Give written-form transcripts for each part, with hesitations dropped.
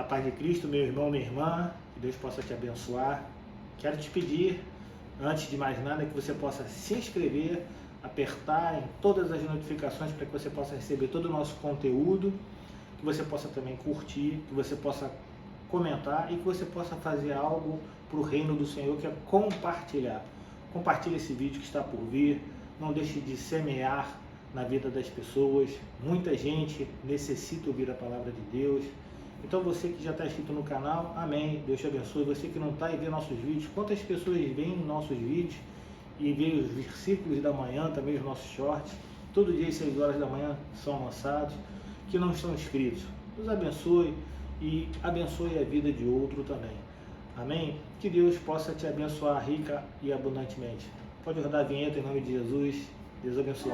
A paz de Cristo, meu irmão, minha irmã, que Deus possa te abençoar. Quero te pedir, antes de mais nada, que você possa se inscrever, apertar em todas as notificações para que você possa receber todo o nosso conteúdo, que você possa também curtir, que você possa comentar e que você possa fazer algo para o reino do Senhor, que é compartilhar. Compartilhe esse vídeo que está por vir, não deixe de semear na vida das pessoas. Muita gente necessita ouvir a palavra de Deus. Então você que já está inscrito no canal, amém, Deus te abençoe. Você que não está e vê nossos vídeos, quantas pessoas veem nossos vídeos e veem os versículos da manhã, também os nossos shorts, todo dia às 6 horas da manhã são lançados, que não estão inscritos. Deus abençoe e abençoe a vida de outro também. Amém? Que Deus possa te abençoar rica e abundantemente. Pode rodar a vinheta em nome de Jesus. Deus abençoe.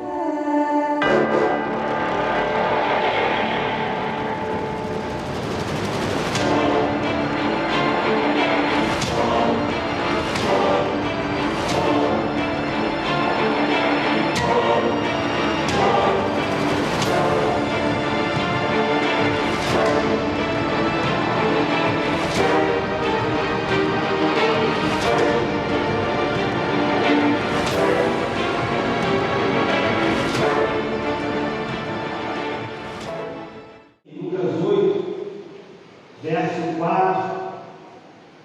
Verso 4.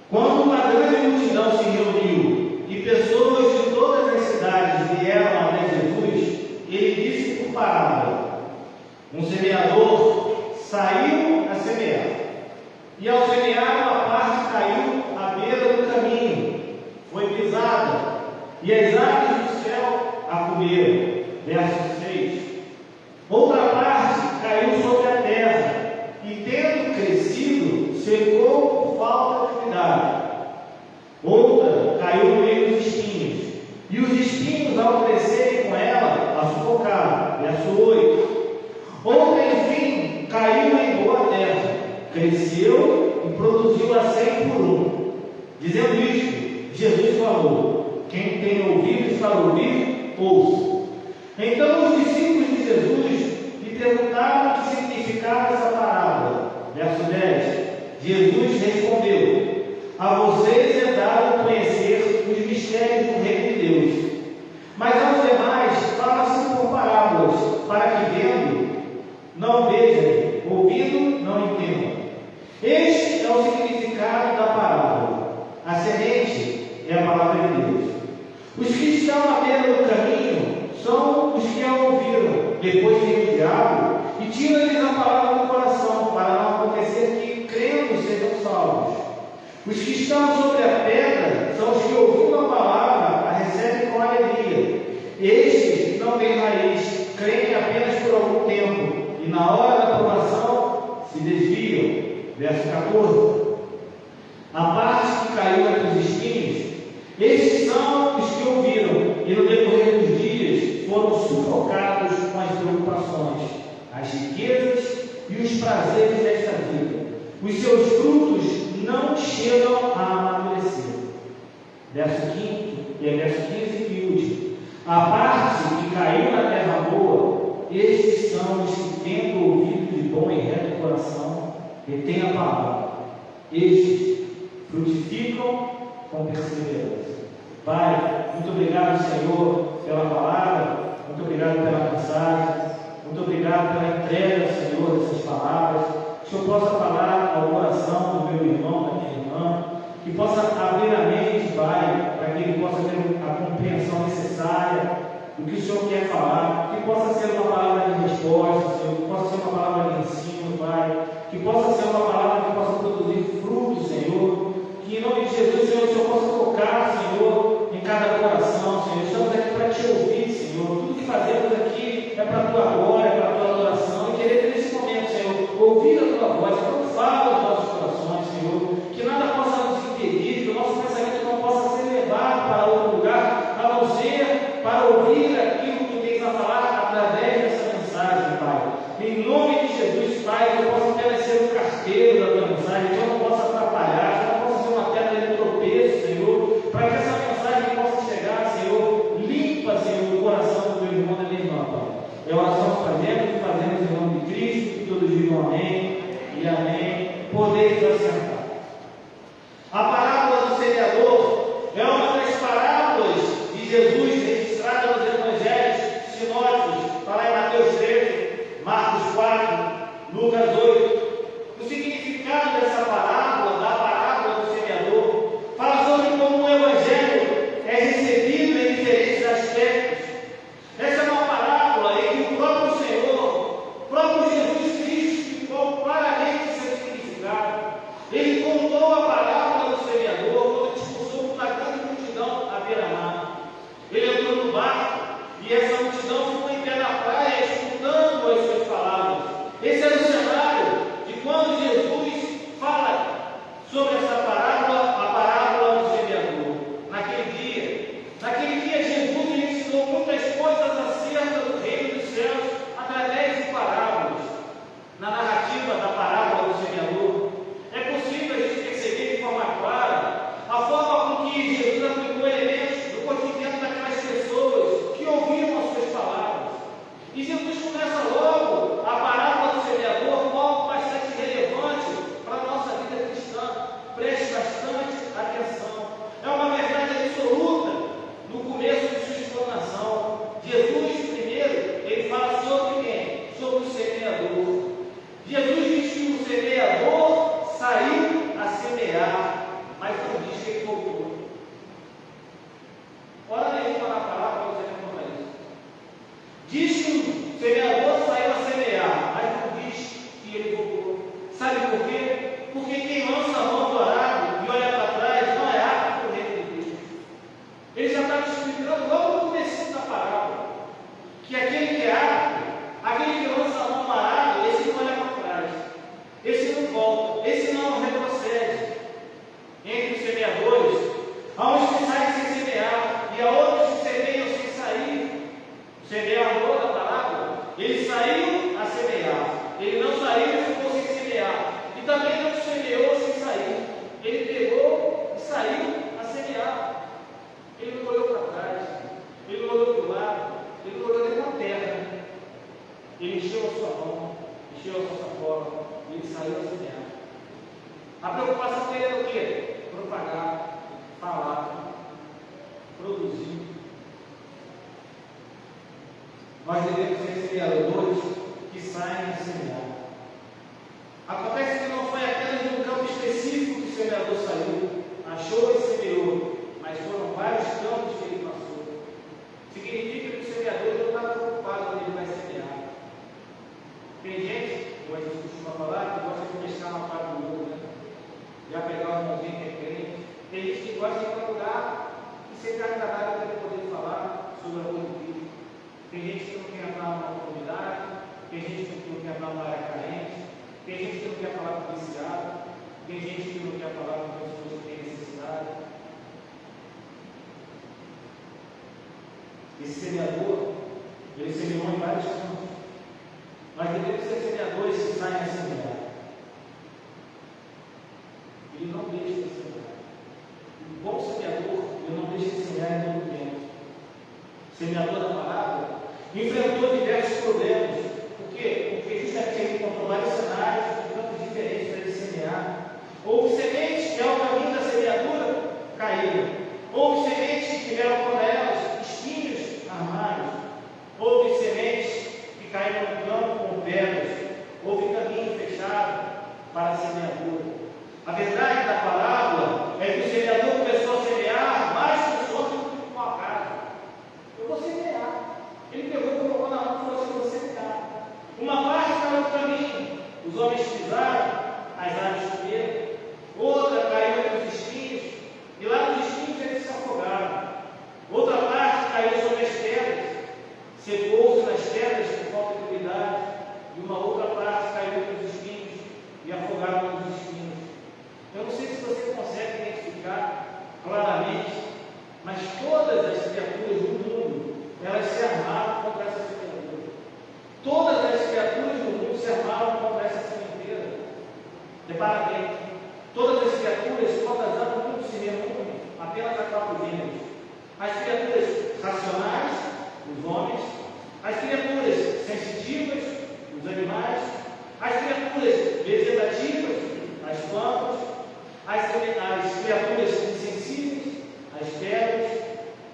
Quando uma grande multidão se reuniu e pessoas de todas as cidades vieram até Jesus, ele disse por parábola: um semeador saiu a semear, e ao semear uma parte caiu à beira do caminho, foi pisada, e as aves do céu a comeram. Verso 6. Outra parte caiu sobre a terra, e tendo crescido, secou por falta de umidade. Outra caiu no meio dos espinhos, e os espinhos, ao crescerem com ela, a sufocaram. Verso 8. Outra, enfim, caiu em boa terra, cresceu e produziu a 100 por um. Dizendo isto, Jesus falou: quem tem ouvidos para ouvir, ouça. Então os discípulos de Jesus lhe perguntaram o que significava essa parábola. Verso 10. Jesus respondeu: a vocês é dado conhecer os mistérios do reino de Deus, mas aos demais fala-se por parábolas, para que vendo não vejam, ouvindo não entendam. Este é o significado da parábola. A semente é a palavra de Deus. Os que estão à beira do caminho são os que a ouviram. Depois veio o diabo e tira-lhes a palavra do coração, para não acontecer que, crendo, sejam salvos. Os que estão sobre a pedra são os que, ouvindo a palavra, a recebem com alegria. Estes não têm raiz, creem apenas por algum tempo, e na hora da provação se desviam. Verso 14. A parte que caiu entre os espinhos, estes são os que ouviram, e no decorrer dos dias foram sufocados com as preocupações, as riquezas e os prazeres desta vida. Os seus frutos não chegam a amadurecer. Verso 15 e último. A parte que caiu na terra boa, estes são os que, tendo ouvido de bom e reto coração, retêm a palavra. Estes frutificam com perseverança. Pai, muito obrigado, Senhor, pela palavra, muito obrigado pela mensagem, muito obrigado pela entrega, Senhor, dessas palavras. Que eu possa falar ao coração do meu irmão, da minha irmã, que possa abrir a mente, Pai, para que ele possa ter a compreensão necessária do que o Senhor quer falar, que possa ser uma palavra de resposta, Senhor, que possa ser uma palavra de ensino, Pai, que possa ser uma palavra que possa produzir frutos, Senhor, que em nome de Jesus, Senhor, o Senhor possa tocar, Senhor, em cada coração, Senhor. Estamos aqui para te ouvir, Senhor. Tudo que fazemos aqui é para a tua glória, é para a tua adoração, e querer nesse momento, Senhor, ouvir a tua voz. Então fala aos nossos corações, Senhor, que nada possa nos impedir, que o nosso pensamento não possa ser levado para outro lugar, a não ser para ouvir aquilo que tu tens a falar através dessa mensagem, Pai. Em nome de Jesus, Pai, que eu possa apenas ser o carteiro da tua mensagem, que eu não possa atrapalhar, que eu não possa ser uma pedra de tropeço, Senhor, para que essa mensagem possa chegar, Senhor, limpa, Senhor, o coração do meu irmão e da minha irmã, Pai. É a oração que fazemos em nome de Cristo, que todos digam amém e amém. podeis assentar. A parábola do semeador é uma das parábolas de Jesus registrada nos evangelhos sinóticos, está lá em Mateus 13, Marcos 4, Lucas 8. O significado dessa parábola, da parábola do semeador, fala sobre como o evangelho é recebido em diferentes aspectos. Essa é uma parábola em que o próprio Senhor, o próprio Jesus Cristo, ficou claramente seu significado. Ele contou a parábola do semeador quando expulsou uma grande multidão à beira-mar. Ele entrou no barco e essa multidão ficou em pé na praia, escutando as suas palavras. Esse era o cenário de quando Jesus fala sobre essa parábola, a parábola do semeador. Naquele dia Jesus ensinou muitas coisas acerca do reino dos céus através de parábolas. Na narrativa da parábola do semeador, é possível a gente perceber de forma clara a forma com que Jesus aplicou elementos do cotidiano daquelas pessoas que ouviam as suas palavras. E Jesus começa logo a parábola do semeador com algo bastante relevante para a nossa vida cristã. Preste bastante atenção. É uma verdade absoluta no começo de sua explanação. Jesus, primeiro, ele fala sobre quem? Sobre o semeador. Jesus diz que o semeador saiu a semear, mas não diz que ele voltou. Hora nenhuma na palavra você não fala isso. Diz que o semeador saiu a semear, mas não diz que ele voltou. Sabe por quê? Porque quem lança a mão do arado e olha para trás não é apto para o reino de Deus. Ele já estava explicando logo no começo da parábola que aquele que é apto, aquele que lança a mão no arado, esse não olha para trás, esse não volta, esse não retrocede. Entre os semeadores, há uns que saem sem semear e há outros que semeiam sem sair. O semeador da parábola, ele saiu a semear, ele não saiu e ficou sem semear, e também não semeou sem sair. Ele pegou e saiu a semear. Ele não olhou para trás, ele não olhou para o lado, ele não olhou nem para a terra. Ele encheu a sua mão, encheu a sua sacola, e ele saiu a semear. A preocupação dele era o quê? Propagar, falar, produzir. Nós devemos ser semeadores que saem a semear. Acontece que não foi apenas um campo específico que o semeador saiu, achou e semeou, mas foram vários campos que ele passou. Significa que o semeador não está preocupado quando ele vai semear. Tem gente, como a gente costuma falar, que gosta de pescar uma parte do outro, né? Já pegar um mãozinho que é crente. Tem gente que gosta de procurar e ser agradável para ele poder falar sobre a coisa de Cristo. Tem gente que não quer entrar numa comunidade, tem gente que não quer entrar numa área carente, tem gente que não quer falar com o viciado, tem gente que não quer falar com pessoas que têm necessidade. Esse semeador, ele semeou em vários campos. Nós devemos ser semeadores que saem a semear. Ele não deixa de semear. O bom semeador, ele não deixa de semear em todo o tempo. O semeador da parábola enfrentou diversos problemas. Por quê? Porque justamente ele encontrou vários cenários de campos diferentes para ele semear. Houve sementes que, ao caminho da semeadura, caíram. Houve sementes que tiveram por elas espinhos armados. Houve sementes que caíram no campo com pedras. Houve caminho fechado para a semeadura. A verdade da parábola é que o semeador começou a semear mais pessoas do que com a casa. Eu vou semear. Ele pegou, colocou na mão e falou assim: eu vou semear. Uma parte caiu no caminho, os homens pisaram, as aves comeram. Outra caiu entre os espinhos, e lá nos espinhos eles se afogaram. Outra parte caiu sobre as pedras, secou-se nas pedras por falta de umidade. E uma outra parte caiu entre os espinhos e afogaram nos espinhos. Eu não sei se você consegue identificar claramente, mas todas as criaturas do mundo, elas se armaram contra essa semeadura. Todas as criaturas do mundo se armaram contra essa sementeira. Repara bem, todas as criaturas, quando andam no mundo, se reúnem apenas a 4 gêneros. As criaturas racionais, os homens, as criaturas sensitivas, os animais, as criaturas vegetativas, as plantas, as criaturas insensíveis, as pedras.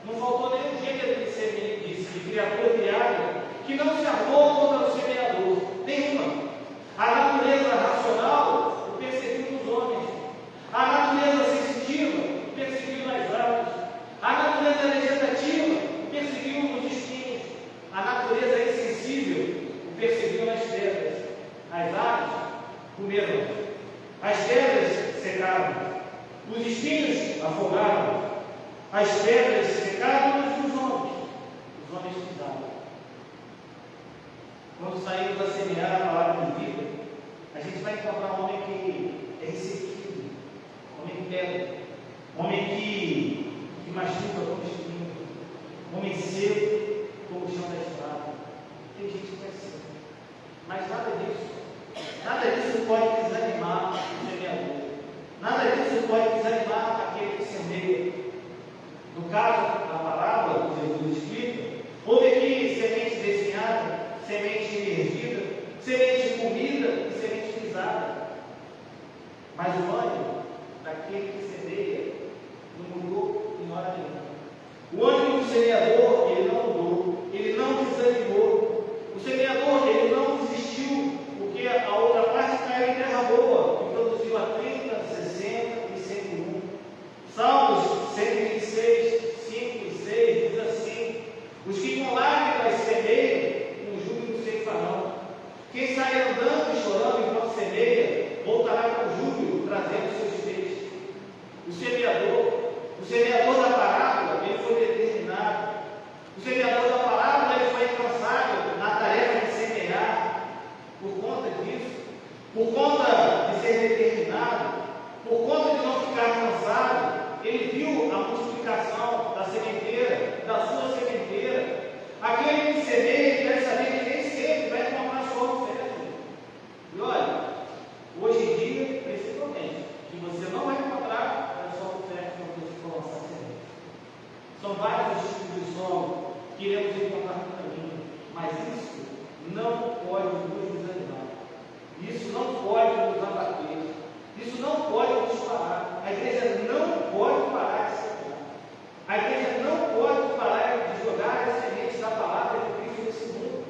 Não faltou nenhum gênero de criatura criada que não se armou contra o semeador. Nenhuma. A natureza racional perseguiu os homens. A natureza sensitiva perseguiu nas aves. A natureza vegetativa perseguiu os espinhos. A natureza insensível perseguiu nas pedras. As aves comeram. As pedras secaram. Os espinhos afogaram. As pedras secaram e os homens pisaram. Quando saímos a semear a palavra de vida, a gente vai encontrar um homem que é receptivo, homem que pega, homem que machuca como espinho, homem seco como o chão da estrada. Tem gente que é assim, mas nada disso pode desanimar o semeador, nada disso pode desanimar aquele que semeia. No caso da parábola que Jesus explica, houve aqui semente desenhada, semente emergida, semente comida e semente pisada. Mas o ânimo daquele que semeia não mudou em hora nenhuma. O ânimo do semeador, ele não mudou, ele não desanimou. O semeador, ele não desistiu, porque a outra parte caiu em terra boa, que produziu a 30, 60 e 101. Salmos 126, 5 e 6 diz assim: os que com lágrimas semeiam, com júbilo ceifarão. Quem sai andando e chorando enquanto semeia, voltará com júbilo, trazendo seus feixes. O semeador da parábola, ele foi determinado. O semeador da parábola, ele foi incansável na tarefa de semear. Por conta disso, por conta de ser determinado, por conta de não ficar cansado, ele viu a multiplicação da sementeira, da sua sementeira. Aquele que semeia, ele deve saber que nem sempre vai encontrar solo fértil. E olha, hoje em dia, principalmente, que você não vai encontrar solo fértil quando você for lançar semente. São vários os tipos de solo que iremos encontrar no caminho, mas isso não pode nos desanimar. Isso não pode nos abater. Isso não pode nos parar. A igreja não pode parar de semear. A igreja não pode parar de jogar as sementes da palavra de Cristo nesse mundo.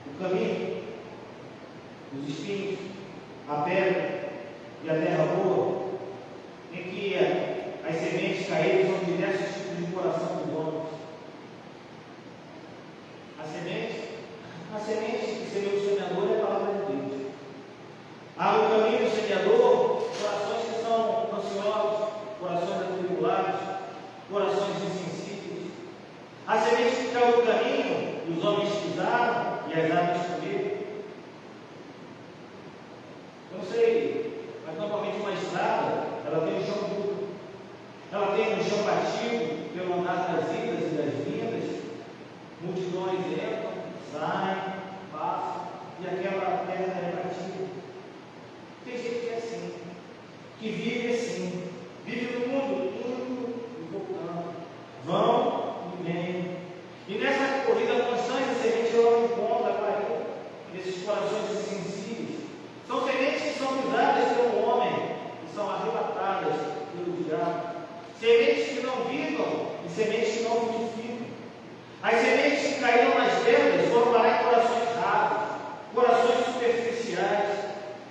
O caminho, os espinhos, a pedra e a terra boa, em que as sementes caídas são diversos tipos de coração dos homens. A semente que semeia o semeador é a palavra de Deus. Há no caminho do semeador corações que são ansiosos, corações atribulados, corações insensíveis. A semente que caiu no caminho, os homens pisaram e as aves comeram. Eu não sei, mas normalmente uma estrada, ela tem um chão duro. Ela tem um chão batido pelo andar das idas e das vindas. Multidões entram, saem, passam, e aquela terra é batida. Tem gente que é assim, que vive assim, vive no mundo indo e voltando, vão e vêm. E nessa corrida constante, a semente ela encontra cair nesses corações insensíveis. São sementes que são pisadas pelo homem, que são arrebatadas pelo diabo. Sementes que não vivam e sementes que não frutificam. As sementes que caíram nas pedras foram parar em corações rasos, corações superficiais.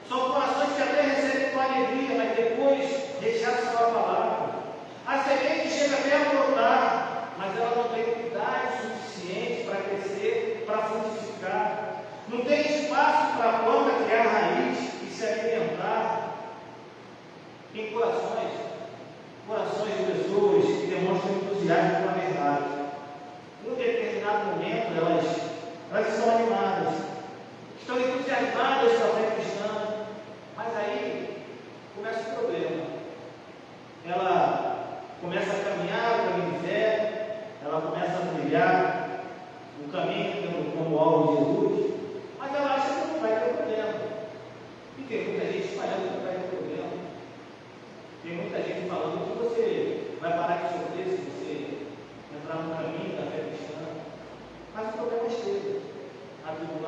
São corações que até recebem com alegria, mas depois rechaçam a palavra. A semente chega até a brotar, mas ela não tem umidade suficiente para crescer, para frutificar. Não tem espaço para a planta criar raiz e se alimentar. Tem corações de pessoas que demonstram entusiasmo pela verdade. Em um determinado momento, elas estão animadas, estão entusiasmadas pela fé cristã, mas aí começa o problema. Ela começa a caminhar o caminho de fé, ela começa a trilhar o caminho como alvo de Jesus, mas ela acha que não vai ter problema. E tem muita gente falando que não vai ter problema. Tem muita gente falando que você vai parar de sofrer se você entrar no caminho da fé cristã. Mas o problema é esteve. A tribulação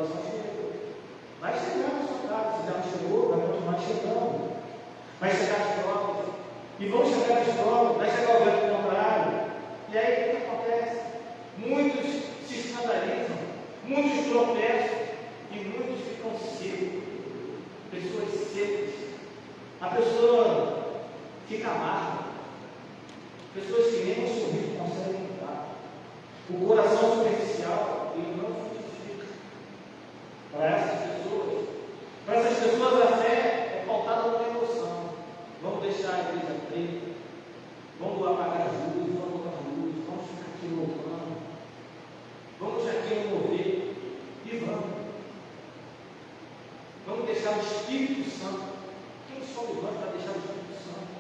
chegando. Vai chegar as provas. E vão chegar as provas. Vai chegar o vento contrário. E aí o que acontece? Muitos se escandalizam. Muitos tropeçam. E muitos ficam secos. Pessoas secas. A pessoa fica amarga. Pessoas que nem um sorriso conseguem dar. O coração superficial, ele não frutifica. Para essas pessoas a fé é pautada por emoção. Vamos deixar a igreja preta, vamos apagar as luzes, vamos ficar aqui louvando, vamos aqui no mover e vamos deixar o Espírito Santo. Quem somos nós para deixar o Espírito Santo?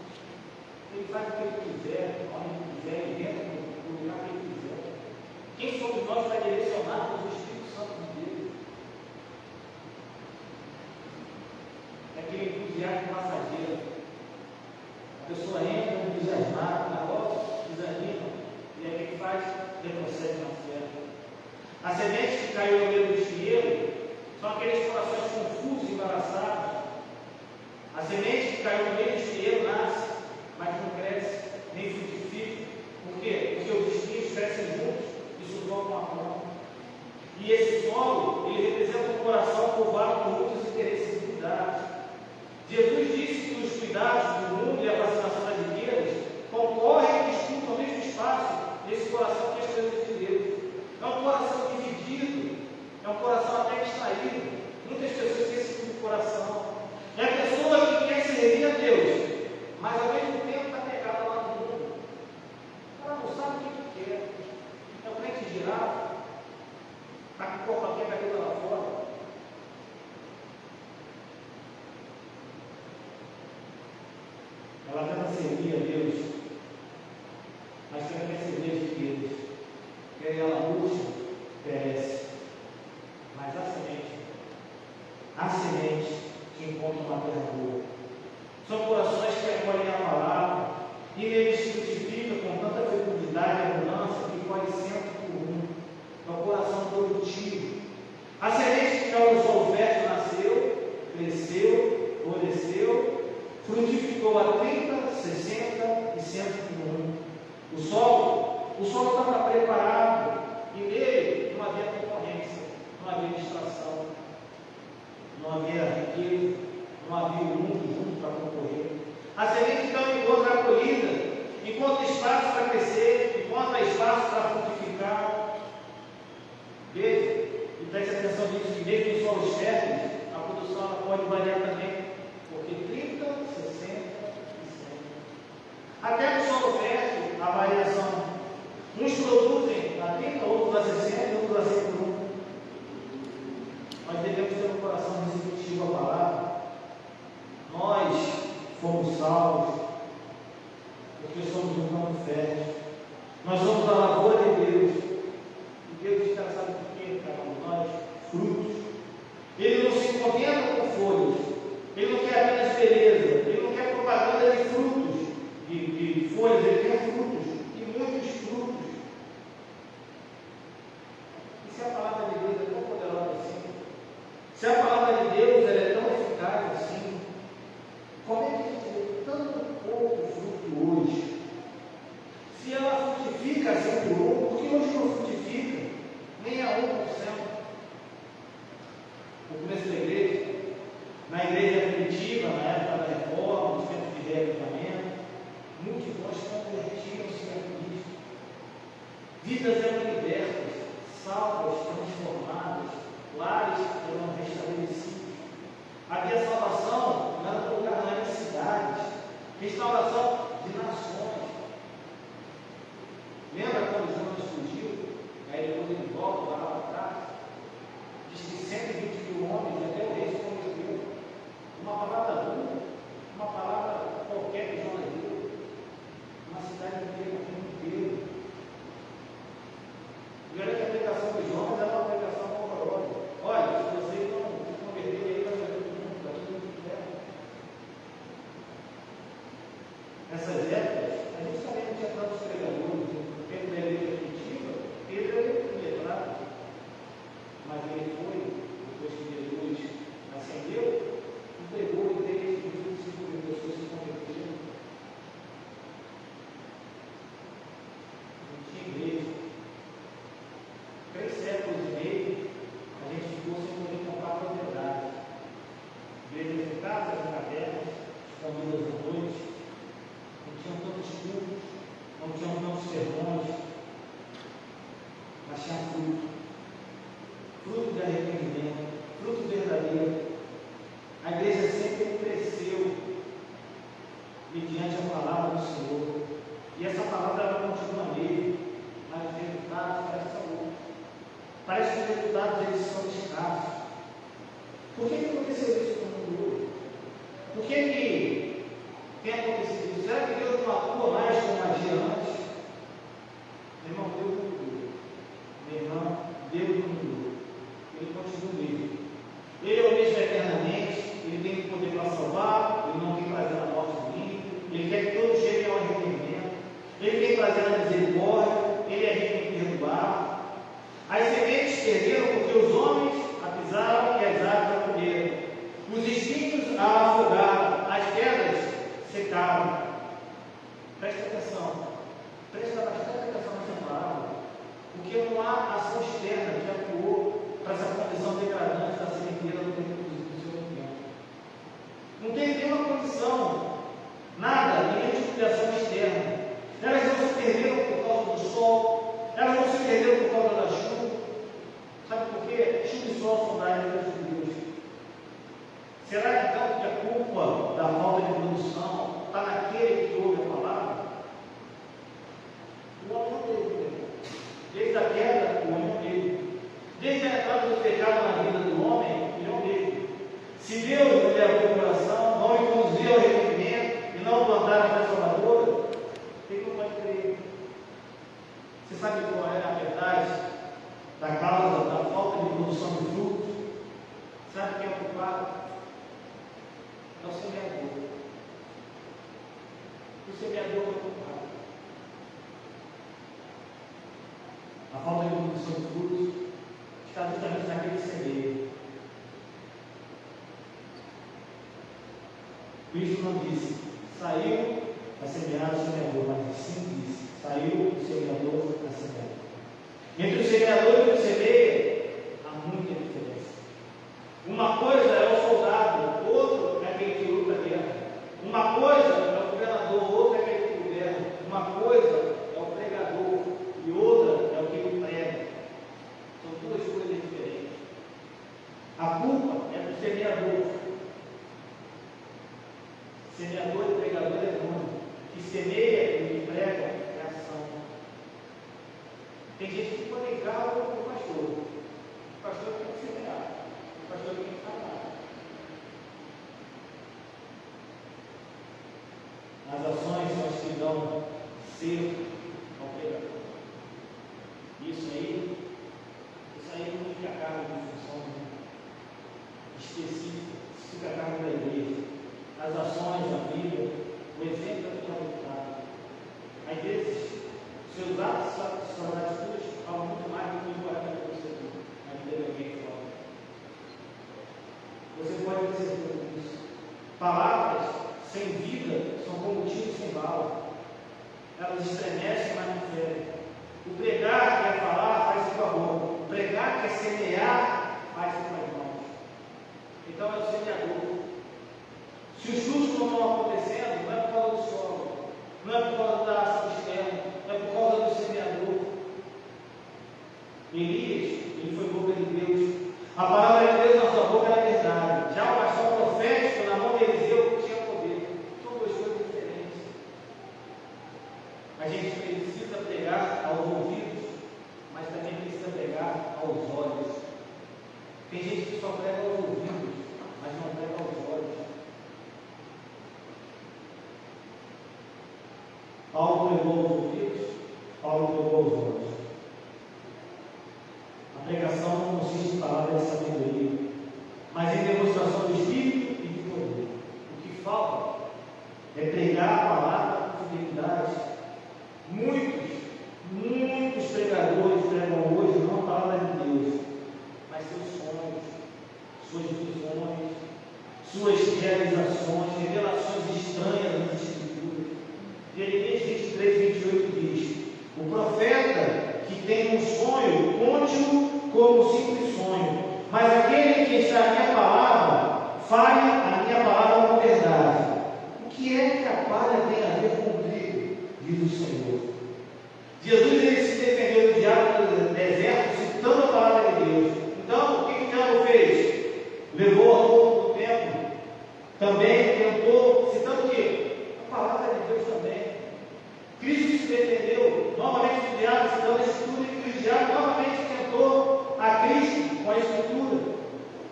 Ele faz o que ele quiser, onde ele quiser, ele entra no lugar que ele quiser. Quem somos nós para direcionar o Espírito Santo de Deus? É aquele entusiasmo passageiro. A pessoa entra entusiasmada, agora desanima, e aí o que faz? Retrocede na fé. A semente que caiu no meio do espinheiro são aqueles corações confusos e embaraçados. A semente que caiu no meio do espinheiro nasce, mas não cresce, nem frutifica. Por quê? Porque os espinhos crescem juntos e sufocam a planta. E esse solo, ele representa um coração povoado por muitos interesses e cuidados. Jesus disse que os cuidados do mundo e a vacinação das riquezas concorrem e disputam o mesmo espaço nesse coração que é as coisas de Deus. É um coração dividido, é um coração até distraído. Muitas pessoas têm esse tipo de coração. É a pessoa que quer servir a Deus, mas ao mesmo tempo está pegada lá no mundo. Ela não sabe o que quer. É o crente girado, está com o corpo aqui, a cabeça lá fora. Ela tenta servir a Deus, mas quem quer servir as riquezas, quer ela murcha, perece. Mas a semente que encontra uma terra boa, são corações que acolhem a palavra e eles frutificam com tanta fecundidade e abundância que pode ser por um. É um coração produtivo. A semente que caiu no solo fértil nasceu, cresceu, floresceu, frutificou a 30, 60 e 100 por um. O solo estava preparado e nele não havia concorrência, não havia distração, não havia riqueza, não havia o mundo junto para concorrer. A semente então encontra acolhida, encontra espaço para crescer, encontra espaço para frutificar. Veja, e preste atenção nisso, que mesmo em solos férteis, a produção ela pode variar também, porque 30, 60 e 100. Até no solo fértil, a variação. Uns produzem a 30, outros a 60, outros a 100 por um. Nós devemos ter um coração receptivo à palavra. Nós fomos salvos porque somos um campo fértil. Nós somos a lavoura de Deus. E Deus está, sabe por quê? Cada um de nós, frutos. Ele não se contenta com folhas. Ele não quer apenas beleza. Ele não quer propaganda de frutos, de folhas. Ele quer frutos. E muitos frutos. E se a palavra de Deus é tão poderosa assim? Se a palavra de Deus ela é tão eficaz assim, como é que a gente vê tanto pouco fruto hoje? Se ela frutifica a 100 por um, por que hoje não frutifica? Nem a 1%. No começo da igreja, na igreja primitiva, na época da reforma, nos tempos de reavivamento, multidões convertiam-se a Cristo. Vidas eram libertas, salvas, transformadas, lares eram restabelecidos. Havia salvação não era por lugar nas cidades, restauração de nações. Lembra quando Jonas fugiu? Aí depois ele volta lá para trás. Diz que 120 mil homens e até o rei se converteu. Uma palavra dura, uma palavra qualquer que Jonas deu. Uma cidade inteira, um mundo inteiro. E olha que a pregação de Jonas era uma pregação horrorosa. Olha, se vocês não se converterem aí, vai ver todo mundo, vai todo mundo inferno. Nessas épocas, a gente também não tinha tantos pregadores. No tempo da igreja primitiva, Pedro era letrado, mas ele foi da falta de produção está naquele que ouve a palavra? O homem não teve perdão. Desde a queda, o homem não teve. Desde a entrada do pecado na vida do homem, ele não teve. Se Deus lhe abriu o coração, não lhe conduziu ao arrependimento e não plantar a fé salvadora, ele não pode crer. Você sabe qual é a verdade da causa da falta de produção de frutos? Sabe quem é o culpado? É o semeador. O semeador é o culpado. A falta de produção de frutos está justamente naquele que semeia. Cristo não disse, saiu a semear o semeador, mas sim disse, saiu o semeador a semear. Entre o semeador e o que semeia, há muita diferença. Uma coisa é o soldado, outro é aquele que luta a guerra. Uma coisa é o governador, outro é aquele que governa. Uma coisa é o pregador e outra é o que prega. São duas coisas diferentes. A culpa é do semeador. Semeador e pregador é um. Que semeia e que prega é ação. Tem gente que põe em causa o pastor. O pastor tem que semear. O pastor tem que falar. As ações são as que dão ser ao pregador. Isso aí não fica a cargo de função específica, isso fica a cargo da igreja. As ações, a vida, o exemplo é que é adotado. Às vezes, seus atos, suas atitudes falam muito mais do que o coração que você tem na vida de alguém fora. Você pode perceber isso. Palavras sem vida são como tiro sem bala. Elas estremecem, mas não ferem. O pregar, que é falar, faz-se com a boca. O pregar, que é semear, faz-se com as mãos. Então é o semeador. Se os frutos não estão acontecendo, não é por causa do solo, não é por causa da ação externa, é por causa do semeador. Elias, ele foi boca de Deus. A palavra de Deus na sua boca era verdade. Já o bastão profético na mão de Eliseu tinha poder. São duas coisas diferentes. A gente precisa pregar aos ouvidos, mas também precisa pregar aos olhos. Tem gente que só prega aos ouvidos, mas não prega aos olhos. Paulo pregou aos ouvidos, Paulo pregou aos olhos. A pregação não consiste em palavras de sabedoria, mas em demonstração do Espírito e de poder. O que falta é pregar a palavra com fidelidade. Muitos pregadores pregam hoje não a palavra de Deus, mas seus sonhos, suas visões, suas realizações, revelações estranhas das Escrituras. Jeremias 23, 28 diz: o profeta que tem um sonho, conte-o como simples sonho, mas aquele que está a minha palavra, fale a minha palavra com verdade. O que é que a palha tem a ver com o trigo? Diz o Senhor. Jesus ele se defendeu do diabo no deserto, citando a palavra de Deus. Então, o que o diabo fez? Levou ao longo do tempo, também tentou, citando o quê? A palavra de Deus também. Cristo se defendeu novamente do diabo, citando a Escritura, e o diabo novamente tentou a Cristo com a Escritura.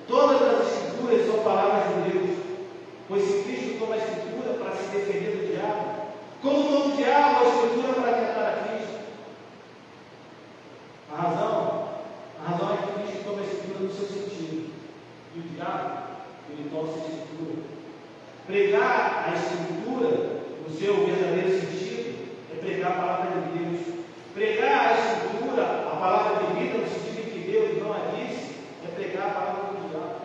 Todas as Escrituras são palavras de Deus, pois se Cristo toma a Escritura para se defender do diabo, como toma o diabo a Escritura para tentar a Cristo? A razão é que Cristo toma a Escritura no seu sentido, e o diabo, ele torce a Escritura. Pregar a Escritura no seu verdadeiro sentido é pregar a palavra de Deus. Pregar a Escritura, a palavra de vida, no sentido em que Deus não a disse, é pregar a palavra do diabo.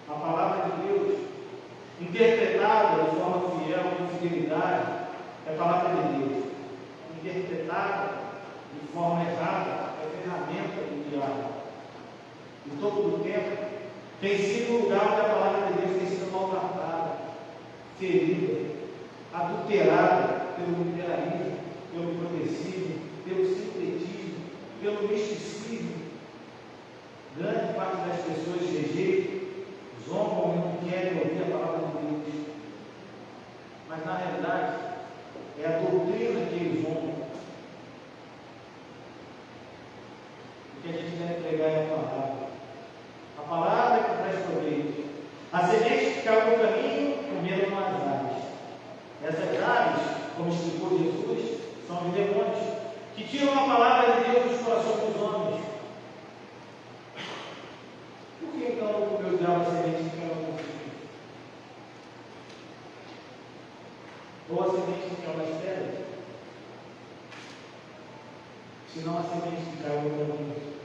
A palavra de Deus, interpretada de forma fiel, com fidelidade, é a palavra de Deus. Interpretada de forma errada, é ferramenta do diabo. Em todo o tempo, tem sido o lugar onde a palavra de Deus tem sido maltratada, ferida, adulterada pelo liberalismo, pelo progressismo, pelo sincretismo, pelo misticismo. Grande parte das pessoas rejeitam, zombam querem ouvir a palavra de Deus. Mas na realidade, é a doutrina que eles ouvem. O que a gente deve pregar é a palavra. A palavra que traz proveito. A semente que caiu no caminho, comeram as aves. Essas aves, como explicou Jesus, são os demônios, que tiram a palavra de Deus dos corações dos homens. Por que então não comeu o diabo a semente que caiu no caminho? Ou a semente que caiu nas pedras? Senão a semente que caiu no caminho.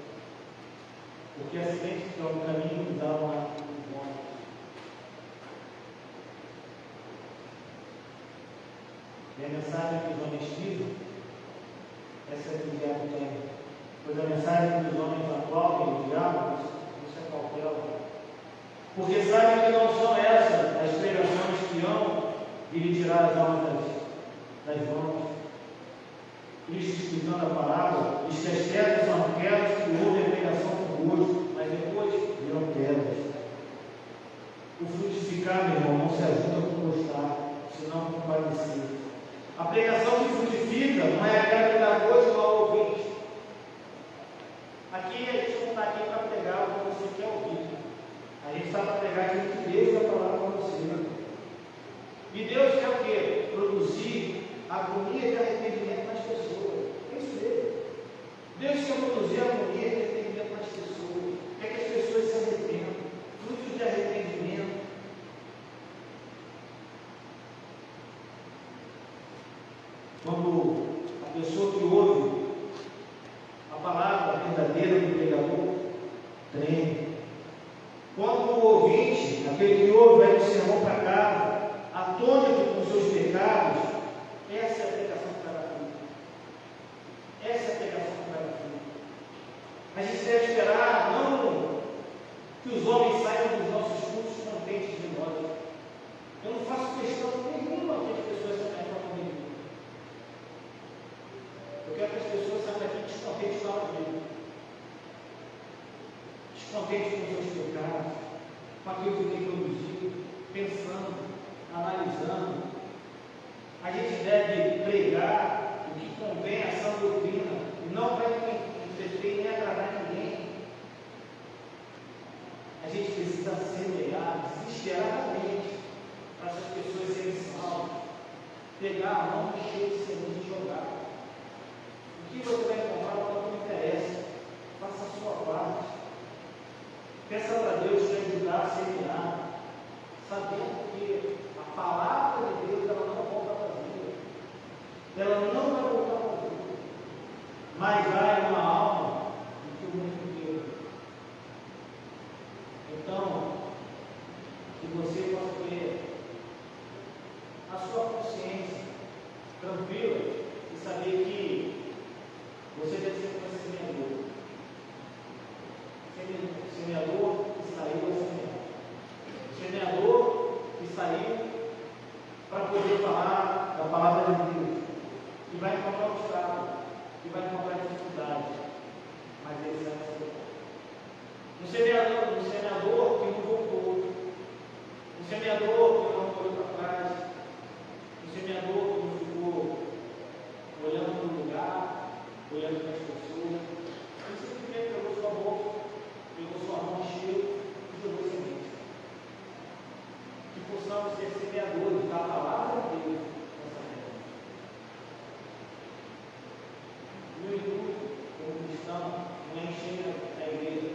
Porque a semente que caiu no caminho dá uma morte. E a mensagem que os homens dizem, essa é que o diabo tem. Pois a mensagem que os homens aplaudem o diabo, isso é cautela. Porque sabem que não são essas as pregações que hão de lhe tirar as almas das mãos. Cristo explicando a palavra, diz que as pedras são aquelas que ouvem a pregação com gosto, mas depois viram pedras. O frutificar, meu irmão, não se ajuda com gostar, senão com padecer. A pregação que frutifica não é aquela que dá gosto ao ouvinte. Aqui a gente não está aqui para pregar o que você quer ouvir. A gente está para pregar aquilo que Deus vai falar para você. E Deus quer o quê? Produzir agonia de arrependimento nas pessoas. É isso mesmo. Deus quer produzir agonia de arrependimento nas pessoas. Quer que as pessoas se arrependam. Frutos de arrependimento. Quando a pessoa que ouve a palavra verdadeira do pregador treme. Quando o ouvinte, aquele que ouve, vai do sermão para casa, atônito com seus pecados, essa é a pregação que vai dar fruto. Essa é a pregação que vai dar fruto. A gente deve esperar não que os homens saiam dos nossos cultos contentes de nós. Eu não faço questão nenhuma que as pessoas saiam para comigo. Eu quero que as pessoas saiam daqui descontentes na hora dele. Descontentes com os seus pecados, com aquilo que tem produzido, pensando, analisando. A gente deve pregar o que convém a sã doutrina, e não para entreter nem agradar ninguém. A gente precisa semear desesperadamente para essas pessoas serem salvas. Pegar a mão cheia de semente e jogar. O que você vai encontrar não interessa. Faça a sua parte. Peça para Deus te ajudar a semear, sabendo que a palavra de Deus ela não volta vazia. Ela não vai voltar vazia. Mas há uma alma do que o mundo inteiro. Então, que você possa ter a sua consciência tranquila e saber que você deve ser um semeador. Semeador que saiu a semear. Semeador que saiu para poder falar da palavra de Deus. Que vai encontrar obstáculo, que vai encontrar dificuldade. Mas ele sai a semear. Um semeador que não voltou. Um semeador que não olhou para trás. Um semeador que não ficou olhando para o lugar, olhando para as pessoas. Ele simplesmente pegou sua bolsa, pegou sua mão cheia e jogou semente. Que possamos ser semeadores da palavra de Deus nessa terra. Meu intuito, como cristão, não é encher a igreja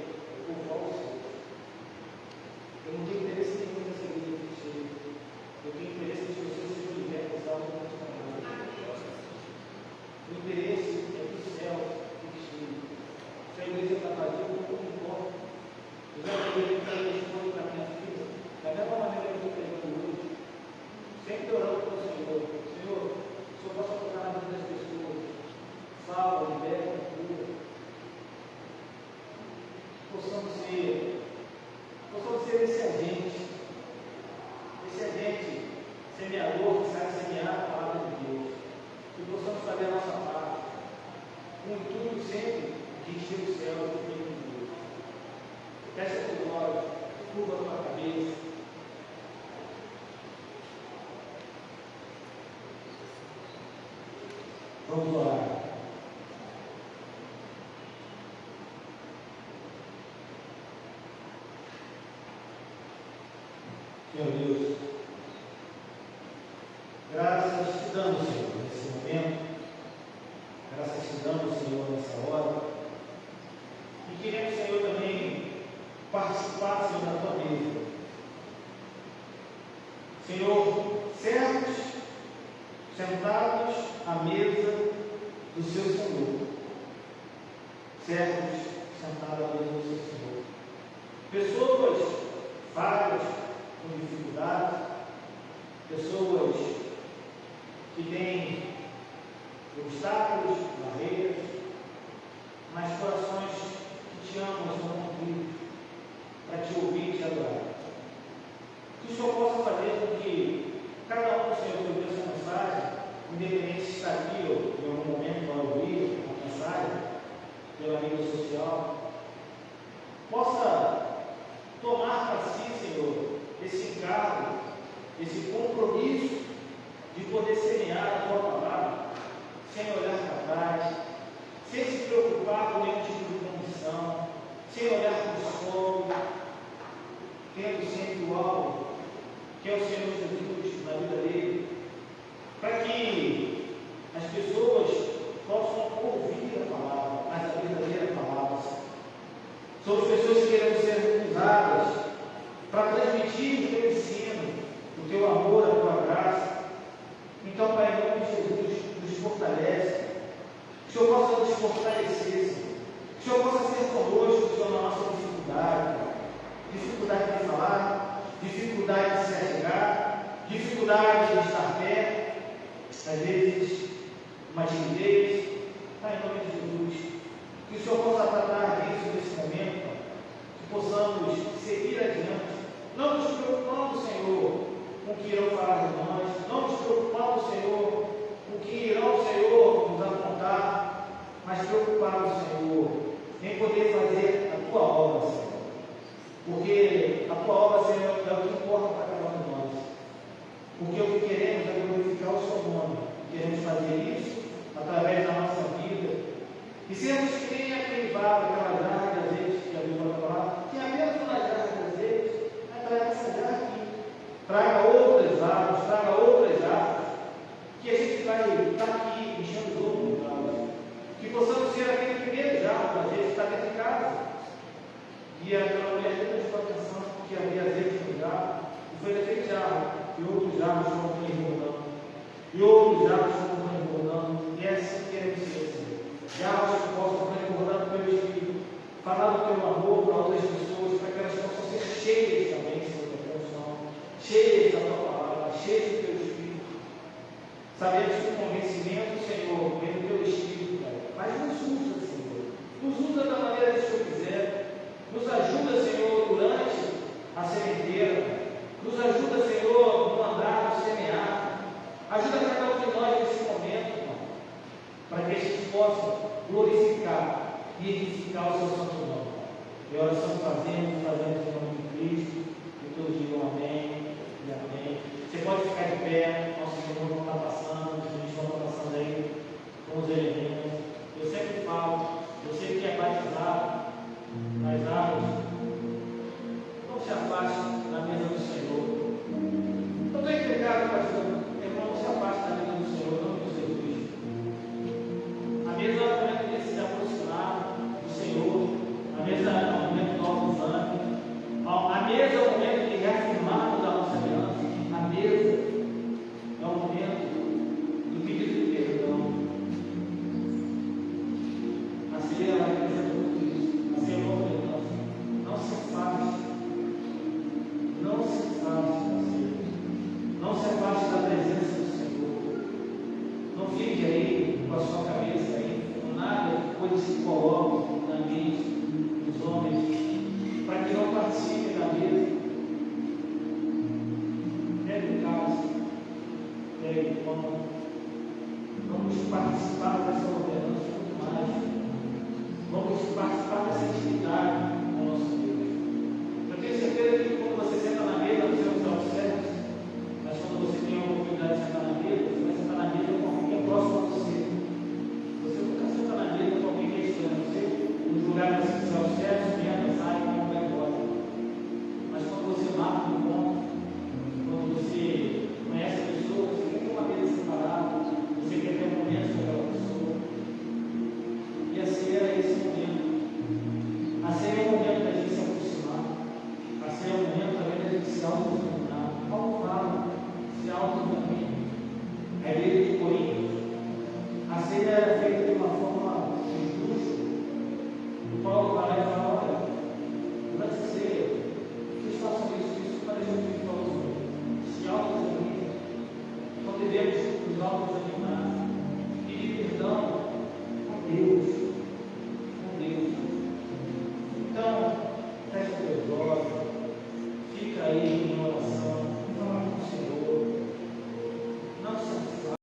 por falso. Eu não tenho interesse nenhum nessa igreja que cheia. Eu tenho interesse nas pessoas que sejam libertas da autocontrole. O interesse é que o céu fique cheio. Se a igreja está vazia, não importa. Eu já falei que a igreja foi para minha filha, da mesma maneira que eu estou pregando hoje, sempre orando para o Senhor. Senhor, o Senhor possa tocar na vida das pessoas, salva, liberta, cura. Possamos ser esse agente semeador que sabe semear a palavra de Deus. Que possamos fazer a nossa parte, com o intuito sempre de encher o céu do reino de Deus. Fecha a tua glória, curva a tua cabeça, Vamos orar. Meu Deus, graças te damos, Senhor, nesse momento. Graças te damos, Senhor, nessa hora. E queremos, Senhor, também participar, Senhor, da tua mesa. Senhor, servos sentados à mesa do seu Senhor. Servos sentados à mesa do seu Senhor. Pessoas falhas, com dificuldades, pessoas que têm obstáculos, barreiras, mas corações que te amam, estão contigo, para te ouvir e te adorar. Que o Senhor possa fazer com que cada um, Senhor, que ouviu essa mensagem, independente se está aqui ou em algum momento vai ouvir a mensagem pela mídia social, possa tomar para si, Senhor, esse encargo, esse compromisso de poder semear a tua palavra, sem olhar para trás, sem se preocupar com nenhum tipo de condição, sem olhar para o solo, tendo sempre o alvo, que é o Senhor Jesus na vida dele, para que as pessoas possam ouvir a palavra, mas a verdadeira palavra. Somos pessoas que queremos ser usadas para transmitir o teu ensino, o teu amor, a tua graça. Então, Pai, em nome de Jesus, nos fortalece, que o Senhor possa nos fortalecer, Senhor. Que o Senhor possa ser conosco, Senhor, na nossa dificuldade. Dificuldade de falar, dificuldade de se achegar, dificuldade de estar perto, às vezes uma timidez. Pai, em nome de Jesus, que o Senhor possa tratar disso nesse momento, Pai. Que possamos seguir adiante, não nos preocupando, Senhor, com o que irão falar de nós, não nos preocupando, Senhor, com o que irão, Senhor, nos apontar, mas preocupados, Senhor, em poder fazer a tua obra, Senhor. Porque a tua obra, Senhor, é o que importa para cada um de nós. Porque o que queremos é glorificar o seu nome. Queremos fazer isso através da nossa vida. E sermos que nem aquele vaso, aquela jarra de azeite que a Bíblia vai falar, que apenas uma jarra de azeite, mas traga essa jarra aqui. Traga outras vasos, traga outras jarras, que a gente vai estar aqui enchendo os outros vasos. Que possamos ser aquele primeiro jarro para a gente estar dentro de casa. E aquela mulher prestou atenção que havia azeite no jarro, e foi daquele jarro, e outros jarros foram transbordando, e outros jarros foram transbordando, e é assim que queremos ser, Senhor. Jarros que possam transbordando pelo Espírito, falar do teu amor para outras pessoas, para que elas possam ser cheias também, Senhor, da tua unção, cheias da tua palavra, cheias do teu Espírito. Sabemos que o convencimento, Senhor, vem do teu Espírito, Pai, mas nos usa, Senhor, nos usa da maneira que o Senhor quiser. Nos ajuda, Senhor, durante a sementeira. Nos ajuda, Senhor, no andar, no semear. Ajuda cada um de nós nesse momento, Pai, para que a gente possa glorificar e edificar o seu santo nome. E a oração fazemos